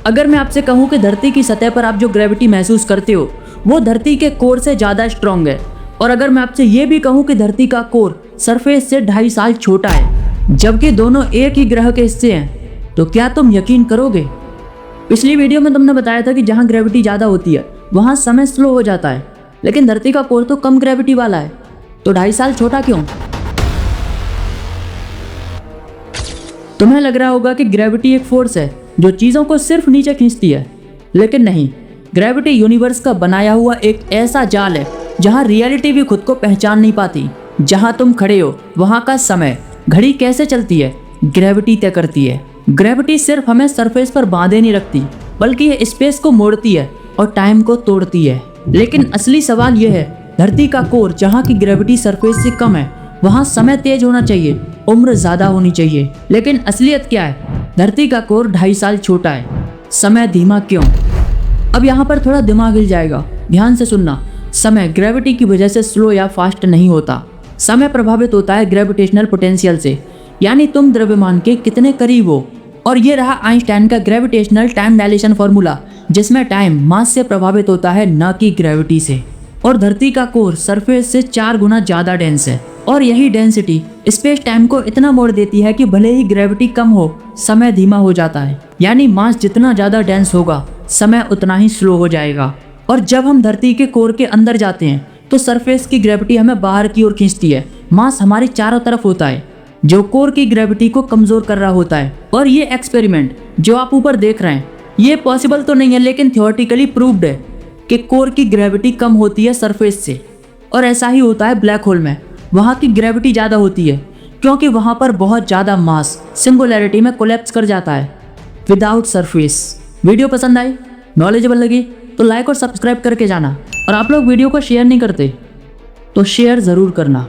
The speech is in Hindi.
अगर मैं आपसे कहूँ कि धरती की सतह पर आप जो ग्रेविटी महसूस करते हो वो धरती के कोर से ज़्यादा स्ट्रॉन्ग है, और अगर मैं आपसे ये भी कहूँ कि धरती का कोर सरफेस से 2.5 साल छोटा है, जबकि दोनों एक ही ग्रह के हिस्से हैं, तो क्या तुम यकीन करोगे? पिछली वीडियो में तुमने बताया था कि जहाँ ग्रेविटी ज़्यादा होती है वहाँ समय स्लो हो जाता है, लेकिन धरती का कोर तो कम ग्रेविटी वाला है, तो 2.5 साल छोटा क्यों? तुम्हें लग रहा होगा कि ग्रेविटी एक फोर्स है जो चीज़ों को सिर्फ नीचे खींचती है, लेकिन नहीं। ग्रेविटी यूनिवर्स का बनाया हुआ एक ऐसा जाल है जहाँ रियलिटी भी खुद को पहचान नहीं पाती। जहाँ तुम खड़े हो वहाँ का समय घड़ी कैसे चलती है, ग्रेविटी तय करती है। ग्रेविटी सिर्फ हमें सरफेस पर बांधे नहीं रखती, बल्कि ये स्पेस को मोड़ती है और टाइम को तोड़ती है। लेकिन असली सवाल यह है, धरती का कोर जहाँ की ग्रेविटी सरफेस से कम है वहाँ समय तेज होना चाहिए, उम्र ज़्यादा होनी चाहिए। लेकिन असलियत क्या है? धरती का कोर 2.5 साल छोटा है, समय धीमा क्यों? अब यहाँ पर थोड़ा दिमाग हिल जाएगा, ध्यान से सुनना। समय ग्रेविटी की वजह से स्लो या फास्ट नहीं होता। समय प्रभावित होता है ग्रेविटेशनल पोटेंशियल से, यानी तुम द्रव्यमान के कितने करीब हो। और ये रहा आइंस्टाइन का ग्रेविटेशनल टाइम डायलेशन फॉर्मूला, जिसमें टाइम मास से प्रभावित होता है, न कि ग्रेविटी से। और धरती का कोर सरफेस से 4 गुना ज़्यादा डेंस है, और यही डेंसिटी स्पेस टाइम को इतना मोड़ देती है कि भले ही ग्रेविटी कम हो, समय धीमा हो जाता है। यानी मास जितना ज़्यादा डेंस होगा, समय उतना ही स्लो हो जाएगा। और जब हम धरती के कोर के अंदर जाते हैं तो सरफेस की ग्रेविटी हमें बाहर की ओर खींचती है। मास हमारे चारों तरफ होता है, जो कोर की ग्रेविटी को कमज़ोर कर रहा होता है। और ये एक्सपेरिमेंट जो आप ऊपर देख रहे हैं, ये पॉसिबल तो नहीं है, लेकिन थियोरेटिकली प्रूव्ड है कि कोर की ग्रेविटी कम होती है सरफेस से। और ऐसा ही होता है ब्लैक होल में, वहाँ की ग्रेविटी ज़्यादा होती है क्योंकि वहाँ पर बहुत ज़्यादा मास सिंगुलैरिटी में कोलैप्स कर जाता है विदाउट सरफेस। वीडियो पसंद आई, नॉलेजेबल लगी तो लाइक और सब्सक्राइब करके जाना। और आप लोग वीडियो को शेयर नहीं करते तो शेयर ज़रूर करना।